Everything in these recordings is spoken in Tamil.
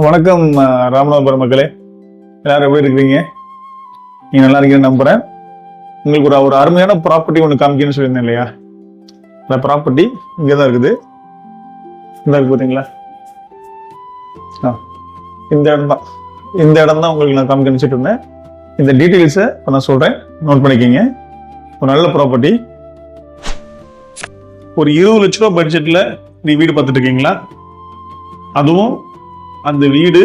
வணக்கம் ராமநாதபுரம் மக்களே, எல்லாரும் எப்படி இருக்கிறீங்க? நீங்க நல்லா இருக்கீங்கன்னு நம்புறேன். உங்களுக்கு ஒரு அருமையான ப்ராப்பர்ட்டி ஒன்று காமிக்கணும்னு சொல்லியிருந்தேன் இல்லையா? இந்த ப்ராப்பர்ட்டி இங்கே தான் இருக்குது. இந்த இருக்கு பார்த்தீங்களா? இந்த இடம் தான். இந்த இடம் தான் உங்களுக்கு நான் காமிக்க நினச்சிட்டு இருந்தேன். இந்த டீட்டெயில்ஸை நான் சொல்கிறேன், நோட் பண்ணிக்கிங்க. ஒரு நல்ல ப்ராப்பர்ட்டி. ஒரு 20 லட்ச ரூபா பட்ஜெட்டில் நீ வீடு பார்த்துட்டு இருக்கீங்களா? அதுவும் அந்த வீடு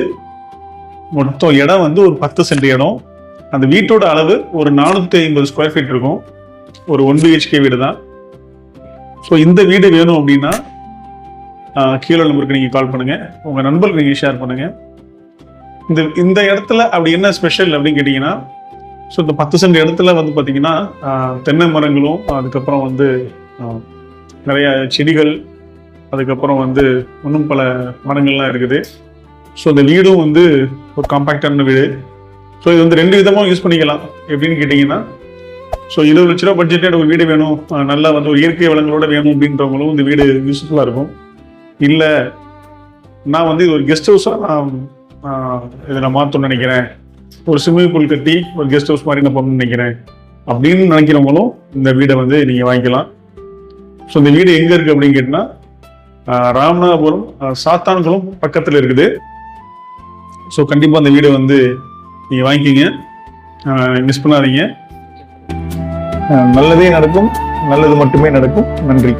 மொத்தம் இடம் வந்து ஒரு 10 சென்ட் இடம். அந்த வீட்டோட அளவு ஒரு 450 ஸ்கொயர் ஃபீட் இருக்கும். ஒரு 1 BHK வீடு தான். ஸோ இந்த வீடு வேணும் அப்படின்னா கீழே நம்பருக்கு நீங்கள் கால் பண்ணுங்க, உங்கள் நண்பருக்கு நீங்கள் ஷேர் பண்ணுங்க. இந்த இடத்துல அப்படி என்ன ஸ்பெஷல் அப்படின்னு கேட்டிங்கன்னா, ஸோ இந்த 10 சென்ட் இடத்துல வந்து பார்த்தீங்கன்னா தென்னை மரங்களும், அதுக்கப்புறம் வந்து நிறைய செடிகள், அதுக்கப்புறம் வந்து இன்னும் பல மரங்கள்லாம் இருக்குது. ஸோ இந்த வீடும் வந்து ஒரு காம்பேக்டான வீடு. ஸோ இது வந்து 2 விதமாக யூஸ் பண்ணிக்கலாம். எப்படின்னு கேட்டிங்கன்னா, ஸோ 20 லட்ச ரூபா பட்ஜெட்டே ஒரு வீடு வேணும், நல்லா வந்து ஒரு இயற்கை வளங்களோட வேணும் அப்படின்றவங்களும் இந்த வீடு யூஸ்ஃபுல்லாக இருக்கும். இல்லை நான் வந்து இது ஒரு கெஸ்ட் ஹவுஸாக இதை நான் மாற்றணும்னு நினைக்கிறேன், ஒரு ஸ்விம்மிங் பூல் கட்டி ஒரு கெஸ்ட் ஹவுஸ் மாதிரி நான் பண்ணணும்னு நினைக்கிறேன் அப்படின்னு நினைக்கிறவங்களும் இந்த வீடை வந்து நீங்கள் வாங்கிக்கலாம். ஸோ இந்த வீடு எங்கே இருக்குது அப்படின்னு கேட்டிங்கன்னா, ராமநாதபுரம் சாத்தான்குளம் பக்கத்தில் இருக்குது. ஸோ கண்டிப்பாக அந்த வீடை வந்து நீங்கள் வாங்கிக்கிங்க, மிஸ் பண்ணாதீங்க. நல்லதே நடக்கும், நல்லது மட்டுமே நடக்கும். நன்றி.